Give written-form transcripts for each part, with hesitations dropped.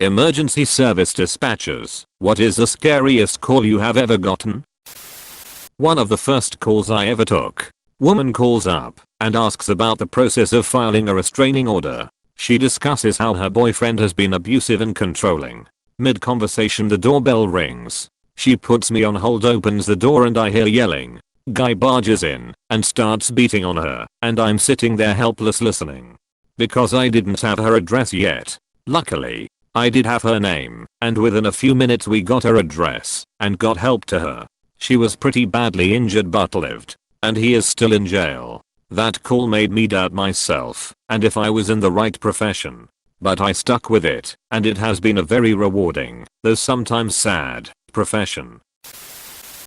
Emergency service dispatchers, what is the scariest call you have ever gotten? One of the first calls I ever took. Woman calls up and asks about the process of filing a restraining order. She discusses how her boyfriend has been abusive and controlling. Mid-conversation the doorbell rings. She puts me on hold, opens the door, and I hear yelling. Guy barges in and starts beating on her, and I'm sitting there helpless listening. Because I didn't have her address yet. Luckily, I did have her name, and within a few minutes we got her address and got help to her. She was pretty badly injured but lived, and he is still in jail. That call made me doubt myself and if I was in the right profession. But I stuck with it, and it has been a very rewarding, though sometimes sad, profession.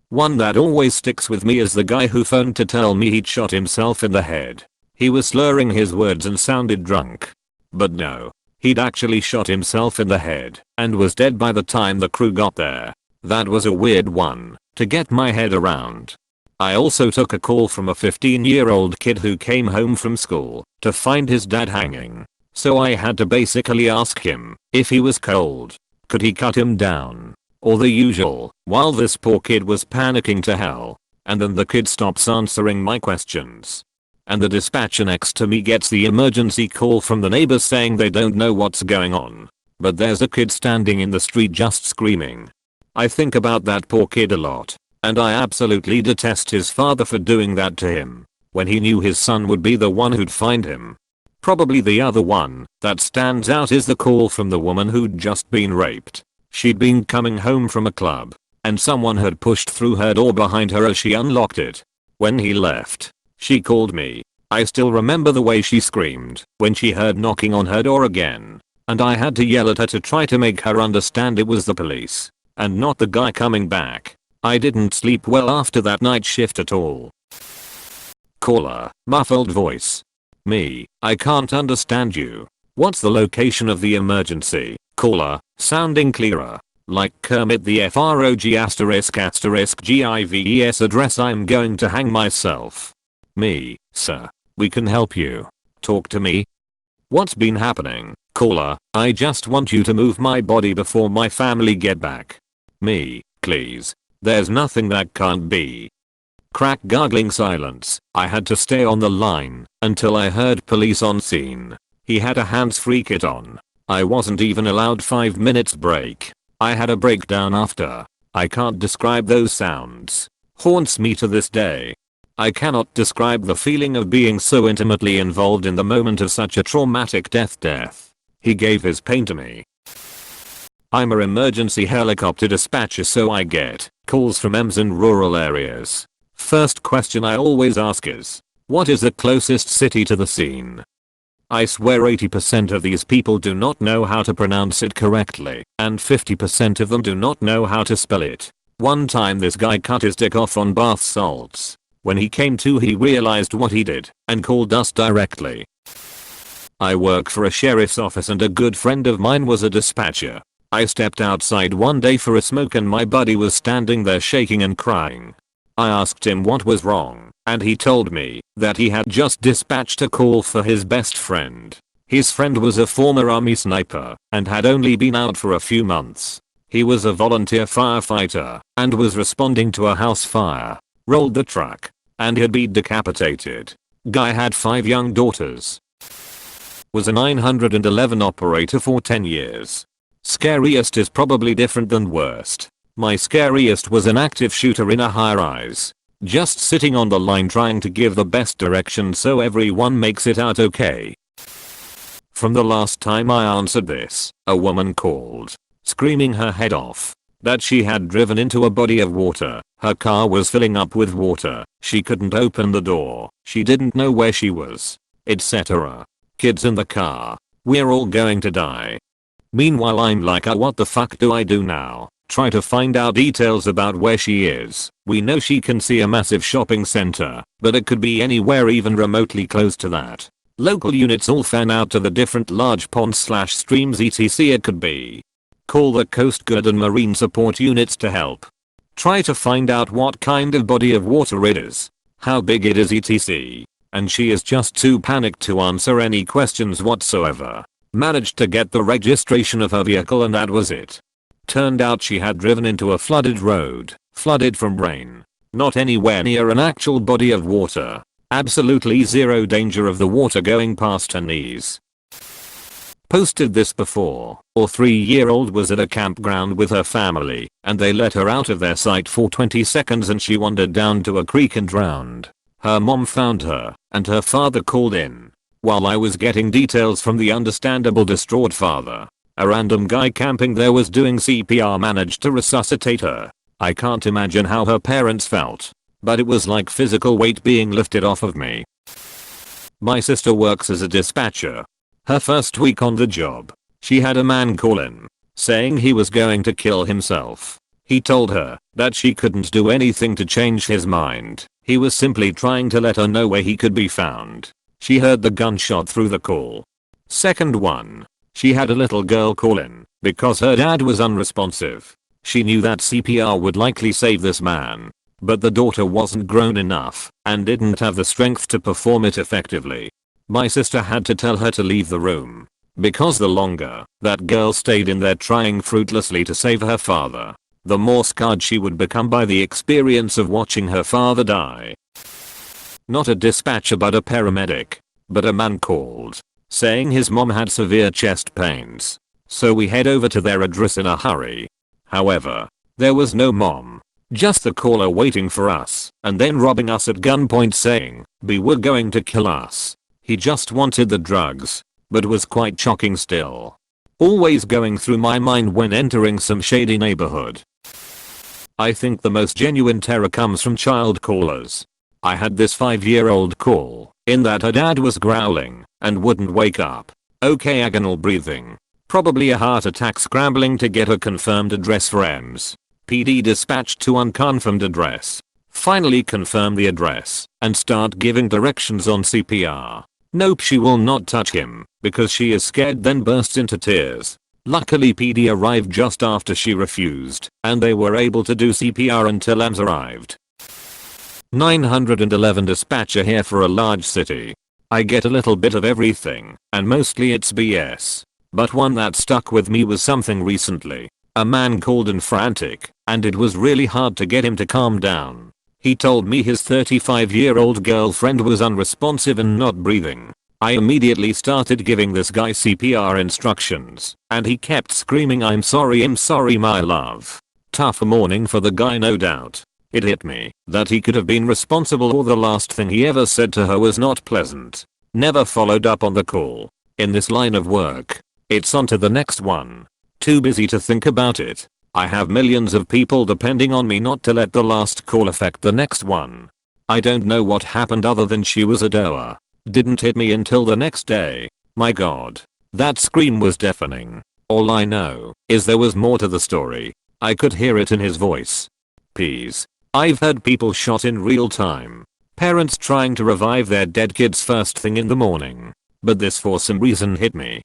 One that always sticks with me is the guy who phoned to tell me he'd shot himself in the head. He was slurring his words and sounded drunk. But no. He'd actually shot himself in the head and was dead by the time the crew got there. That was a weird one to get my head around. I also took a call from a 15-year-old kid who came home from school to find his dad hanging. So I had to basically ask him if he was cold. Could he cut him down? Or the usual, while this poor kid was panicking to hell. And then the kid stops answering my questions. And the dispatcher next to me gets the emergency call from the neighbors saying they don't know what's going on. But there's a kid standing in the street just screaming. I think about that poor kid a lot. And I absolutely detest his father for doing that to him. When he knew his son would be the one who'd find him. Probably the other one that stands out is the call from the woman who'd just been raped. She'd been coming home from a club. And someone had pushed through her door behind her as she unlocked it. When he left, she called me. I still remember the way she screamed when she heard knocking on her door again. And I had to yell at her to try to make her understand it was the police and not the guy coming back. I didn't sleep well after that night shift at all. Caller, muffled voice. Me, I can't understand you. What's the location of the emergency? Caller, sounding clearer. Like Kermit the Frog *** GIVES address, I'm going to hang myself. Me, sir. We can help you. Talk to me. What's been happening? Caller, I just want you to move my body before my family get back. Me, please. There's nothing that can't be. Crack gargling silence. I had to stay on the line until I heard police on scene. He had a hands-free kit on. I wasn't even allowed 5 minutes break. I had a breakdown after. I can't describe those sounds. Haunts me to this day. I cannot describe the feeling of being so intimately involved in the moment of such a traumatic death. He gave his pain to me. I'm an emergency helicopter dispatcher, so I get calls from EMS in rural areas. First question I always ask is, what is the closest city to the scene? I swear 80% of these people do not know how to pronounce it correctly, and 50% of them do not know how to spell it. One time this guy cut his dick off on bath salts. When he came to, he realized what he did and called us directly. I work for a sheriff's office and a good friend of mine was a dispatcher. I stepped outside one day for a smoke and my buddy was standing there shaking and crying. I asked him what was wrong, and he told me that he had just dispatched a call for his best friend. His friend was a former army sniper and had only been out for a few months. He was a volunteer firefighter and was responding to a house fire. Rolled the truck and had been decapitated. Guy had 5 young daughters. Was a 911 operator for 10 years. Scariest is probably different than worst. My scariest was an active shooter in a high-rise. Just sitting on the line trying to give the best direction so everyone makes it out okay. From the last time I answered this, a woman called, screaming her head off, that she had driven into a body of water. Her car was filling up with water. She couldn't open the door. She didn't know where she was, etc. Kids in the car. We're all going to die. Meanwhile I'm like, what the fuck do I do now? Try to find out details about where she is. We know she can see a massive shopping center, but it could be anywhere even remotely close to that. Local units all fan out to the different large ponds/streams etc. It could be. Call the Coast Guard and Marine Support units to help. Try to find out what kind of body of water it is, how big it is etc. And she is just too panicked to answer any questions whatsoever. Managed to get the registration of her vehicle and that was it. Turned out she had driven into a flooded road, flooded from rain. Not anywhere near an actual body of water. Absolutely zero danger of the water going past her knees. Posted this before. Our 3-year-old was at a campground with her family and they let her out of their sight for 20 seconds and she wandered down to a creek and drowned. Her mom found her and her father called in. While I was getting details from the understandable distraught father, a random guy camping there was doing CPR managed to resuscitate her. I can't imagine how her parents felt, but it was like physical weight being lifted off of me. My sister works as a dispatcher. Her first week on the job, she had a man call in, saying he was going to kill himself. He told her that she couldn't do anything to change his mind. He was simply trying to let her know where he could be found. She heard the gunshot through the call. Second one, she had a little girl call in because her dad was unresponsive. She knew that CPR would likely save this man, but the daughter wasn't grown enough and didn't have the strength to perform it effectively. My sister had to tell her to leave the room because the longer that girl stayed in there trying fruitlessly to save her father, the more scarred she would become by the experience of watching her father die. Not a dispatcher but a paramedic, but a man called saying his mom had severe chest pains. So we head over to their address in a hurry. However, there was no mom, just the caller waiting for us and then robbing us at gunpoint saying, "We were going to kill us." He just wanted the drugs, but was quite shocking still. Always going through my mind when entering some shady neighborhood. I think the most genuine terror comes from child callers. I had this 5-year-old call in that her dad was growling and wouldn't wake up. Okay, agonal breathing. Probably a heart attack, scrambling to get a confirmed address for EMS. PD dispatched to unconfirmed address. Finally confirm the address and start giving directions on CPR. Nope, she will not touch him because she is scared, then bursts into tears. Luckily PD arrived just after she refused and they were able to do CPR until EMS arrived. 911 dispatcher here for a large city. I get a little bit of everything and mostly it's BS. But one that stuck with me was something recently. A man called in frantic and it was really hard to get him to calm down. He told me his 35-year-old girlfriend was unresponsive and not breathing. I immediately started giving this guy CPR instructions and he kept screaming, I'm sorry my love." Tough morning for the guy, no doubt. It hit me that he could have been responsible or the last thing he ever said to her was not pleasant. Never followed up on the call. In this line of work, it's on to the next one. Too busy to think about it. I have millions of people depending on me not to let the last call affect the next one. I don't know what happened other than she was a doer. Didn't hit me until the next day. My god. That scream was deafening. All I know is there was more to the story. I could hear it in his voice. Please. I've heard people shot in real time. Parents trying to revive their dead kids first thing in the morning. But this for some reason hit me.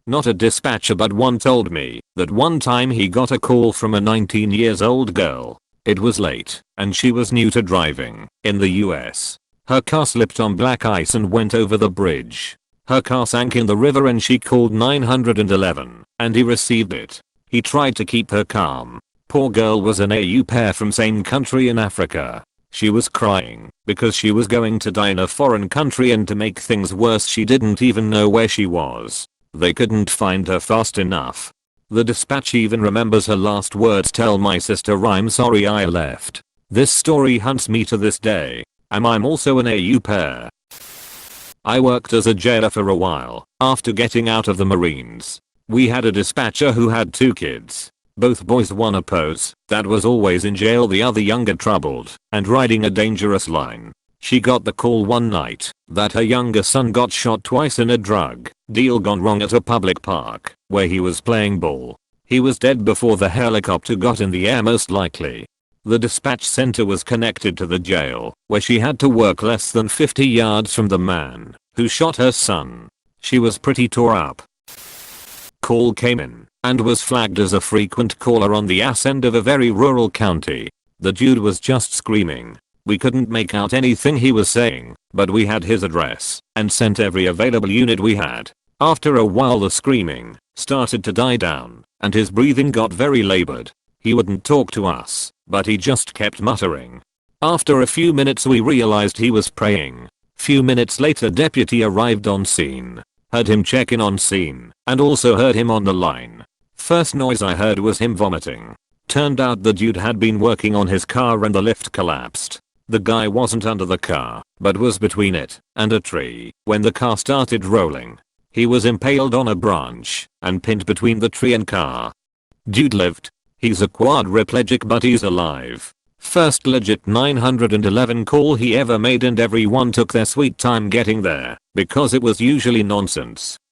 Not a dispatcher but one told me that one time he got a call from a 19-year-old girl. It was late and she was new to driving in the US. Her car slipped on black ice and went over the bridge. Her car sank in the river and she called 911 and he received it. He tried to keep her calm. Poor girl was an au pair from same country in Africa. She was crying because she was going to die in a foreign country and to make things worse she didn't even know where she was. They couldn't find her fast enough. The dispatch even remembers her last words, tell my sister I'm sorry I left. This story haunts me to this day. And I'm also an au pair. I worked as a jailer for a while after getting out of the Marines. We had a dispatcher who had 2 kids. Both boys, one a pose that was always in jail, the other younger, troubled and riding a dangerous line. She got the call one night that her younger son got shot twice in a drug deal gone wrong at a public park where he was playing ball. He was dead before the helicopter got in the air most likely. The dispatch center was connected to the jail where she had to work less than 50 yards from the man who shot her son. She was pretty tore up. Call came in and was flagged as a frequent caller on the ass end of a very rural county. The dude was just screaming. We couldn't make out anything he was saying, but we had his address and sent every available unit we had. After a while the screaming started to die down and his breathing got very labored. He wouldn't talk to us, but he just kept muttering. After a few minutes we realized he was praying. Few minutes later deputy arrived on scene. Heard him check in on scene and also heard him on the line. First noise I heard was him vomiting. Turned out the dude had been working on his car and the lift collapsed. The guy wasn't under the car, but was between it and a tree when the car started rolling. He was impaled on a branch and pinned between the tree and car. Dude lived. He's a quadriplegic but he's alive. First legit 911 call he ever made and everyone took their sweet time getting there because it was usually nonsense.